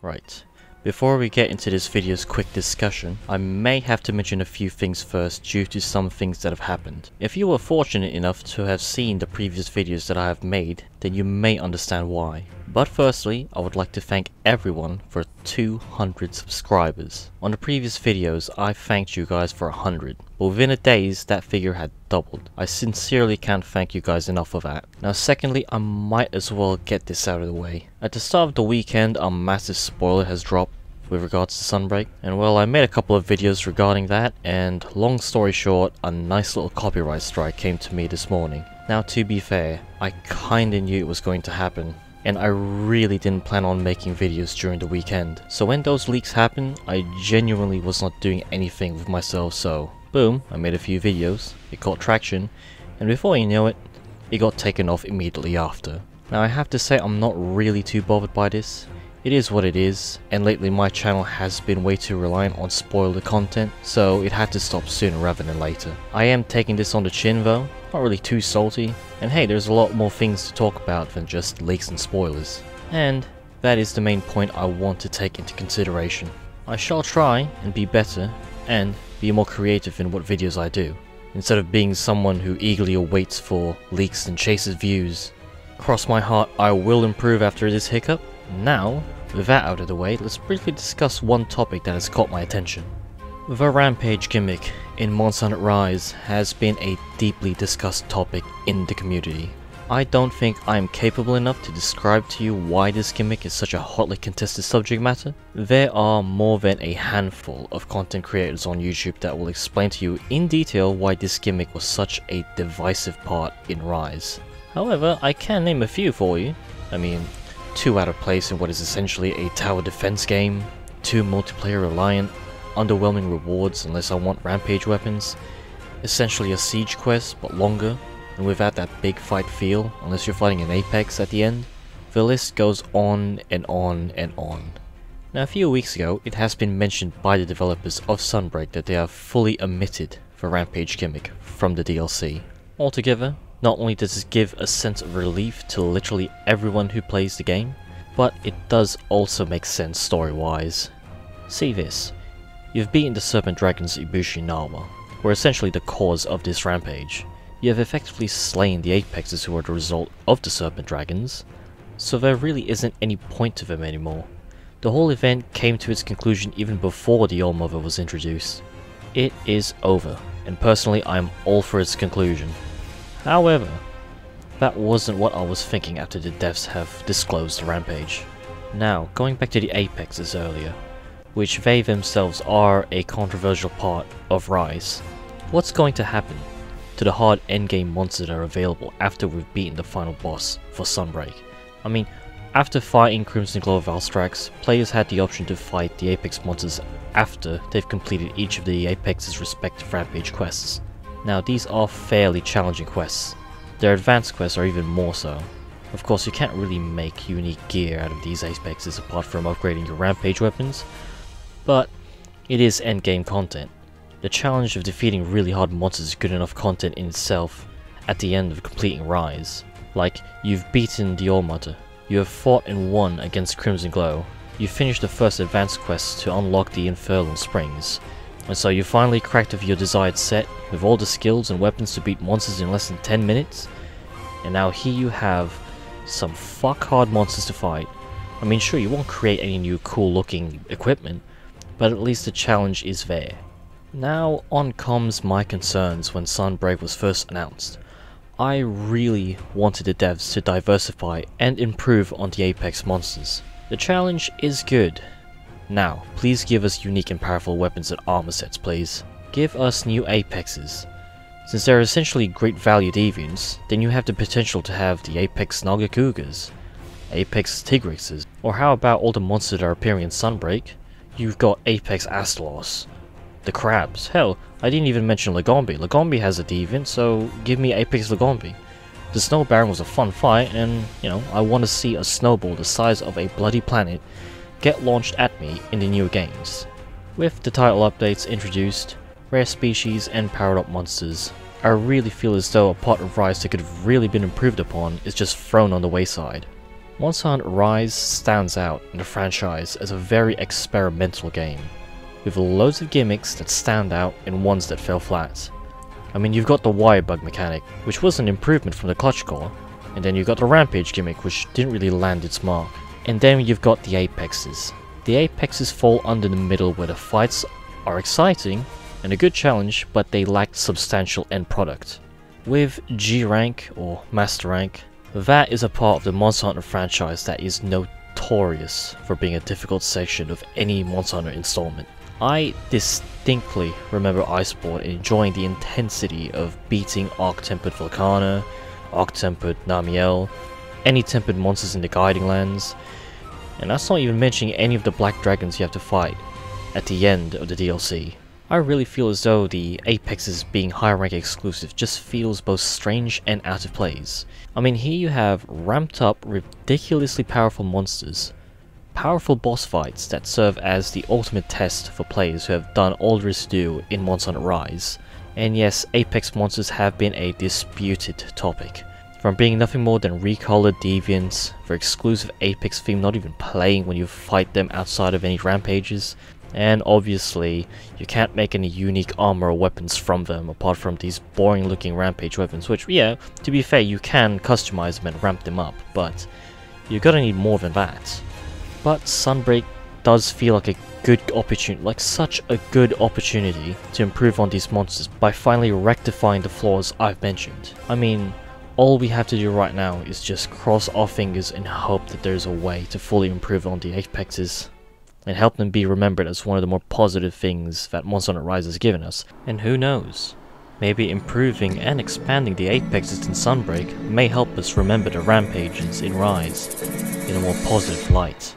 Right. Before we get into this video's quick discussion, I may have to mention a few things first due to some things that have happened. If you were fortunate enough to have seen the previous videos that I have made, then you may understand why. But firstly, I would like to thank everyone for 200 subscribers. On the previous videos, I thanked you guys for 100, but within a days that figure had doubled. I sincerely can't thank you guys enough for that. Now secondly, I might as well get this out of the way. At the start of the weekend, a massive spoiler has dropped with regards to Sunbreak, and well, I made a couple of videos regarding that, and long story short, a nice little copyright strike came to me this morning. Now to be fair, I kinda knew it was going to happen, and I really didn't plan on making videos during the weekend. So when those leaks happened, I genuinely was not doing anything with myself, so boom, I made a few videos, it caught traction, and before you know it, it got taken off immediately after. Now I have to say I'm not really too bothered by this. It is what it is, and lately my channel has been way too reliant on spoiler content, so it had to stop sooner rather than later. I am taking this on the chin though, not really too salty, and hey, there's a lot more things to talk about than just leaks and spoilers. And that is the main point I want to take into consideration. I shall try and be better, and be more creative in what videos I do, instead of being someone who eagerly awaits for leaks and chases views. Cross my heart, I will improve after this hiccup. Now, with that out of the way, let's briefly discuss one topic that has caught my attention. The Rampage gimmick in Monster Hunter Rise has been a deeply discussed topic in the community. I don't think I am capable enough to describe to you why this gimmick is such a hotly contested subject matter. There are more than a handful of content creators on YouTube that will explain to you in detail why this gimmick was such a divisive part in Rise. However, I can name a few for you. I mean, 2 out of place in what is essentially a tower defense game, 2 multiplayer reliant, underwhelming rewards unless I want rampage weapons, essentially a siege quest but longer and without that big fight feel unless you're fighting an Apex at the end. The list goes on and on and on. Now a few weeks ago it has been mentioned by the developers of Sunbreak that they have fully omitted the Rampage gimmick from the DLC. Altogether, not only does this give a sense of relief to literally everyone who plays the game, but it does also make sense story-wise. See this. You've beaten the Serpent Dragons Ibushi Nawa, who are essentially the cause of this rampage. You have effectively slain the Apexes who are the result of the Serpent Dragons, so there really isn't any point to them anymore. The whole event came to its conclusion even before the All-Mother was introduced. It is over, and personally I am all for its conclusion. However, that wasn't what I was thinking after the devs have disclosed the rampage. Now, going back to the Apexes earlier, which they themselves are a controversial part of Rise, what's going to happen to the hard endgame monsters that are available after we've beaten the final boss for Sunbreak? I mean, after fighting Crimson Glow Valstrax, players had the option to fight the Apex monsters after they've completed each of the Apex's respective rampage quests. Now these are fairly challenging quests. Their advanced quests are even more so. Of course you can't really make unique gear out of these Apexes apart from upgrading your rampage weapons, but it is endgame content. The challenge of defeating really hard monsters is good enough content in itself at the end of completing Rise. Like, you've beaten the All-Mother, you have fought and won against Crimson Glow, you finished the first advanced quest to unlock the Infernal Springs, and so you finally cracked of your desired set with all the skills and weapons to beat monsters in less than 10 minutes, and now here you have some fuck hard monsters to fight. I mean sure, you won't create any new cool looking equipment, but at least the challenge is there. Now on comes my concerns when Sunbreak was first announced. I really wanted the devs to diversify and improve on the Apex monsters. The challenge is good. Now, please give us unique and powerful weapons and armor sets, please. Give us new Apexes. Since they're essentially great value deviants, then you have the potential to have the Apex Nagakugas, Apex Tigrexes, or how about all the monsters that are appearing in Sunbreak? You've got Apex Astalos, the Crabs, hell, I didn't even mention Lagombi. Lagombi has a deviant, so give me Apex Lagombi. The Snow Baron was a fun fight, and, you know, I want to see a snowball the size of a bloody planet get launched at me in the newer games. With the title updates introduced, rare species and powered up monsters, I really feel as though a part of Rise that could have really been improved upon is just thrown on the wayside. Monster Hunter Rise stands out in the franchise as a very experimental game, with loads of gimmicks that stand out and ones that fell flat. I mean, you've got the wire bug mechanic, which was an improvement from the clutch core, and then you've got the rampage gimmick, which didn't really land its mark. And then you've got the apexes. The apexes fall under the middle where the fights are exciting and a good challenge, but they lack substantial end product. With G rank or Master rank, that is a part of the Monster Hunter franchise that is notorious for being a difficult section of any Monster Hunter installment. I distinctly remember Iceborne enjoying the intensity of beating Arc-Tempered Volcana, Arc-Tempered Namiel, any tempered monsters in the Guiding Lands, and that's not even mentioning any of the black dragons you have to fight at the end of the DLC. I really feel as though the apexes being high rank exclusive just feels both strange and out of place. I mean, here you have ramped up ridiculously powerful monsters, powerful boss fights that serve as the ultimate test for players who have done all there is to do in Monster Hunter Rise. And yes, apex monsters have been a disputed topic. From being nothing more than recolored deviants, for exclusive apex theme not even playing when you fight them outside of any rampages, and obviously you can't make any unique armor or weapons from them apart from these boring looking rampage weapons, which, yeah, to be fair, you can customize them and ramp them up, but you're gonna need more than that. But Sunbreak does feel like a good opportunity, like such a good opportunity to improve on these monsters by finally rectifying the flaws I've mentioned. I mean, all we have to do right now is just cross our fingers and hope that there's a way to fully improve on the apexes and help them be remembered as one of the more positive things that Monster Hunter Rise has given us. And who knows, maybe improving and expanding the apexes in Sunbreak may help us remember the rampages in Rise in a more positive light.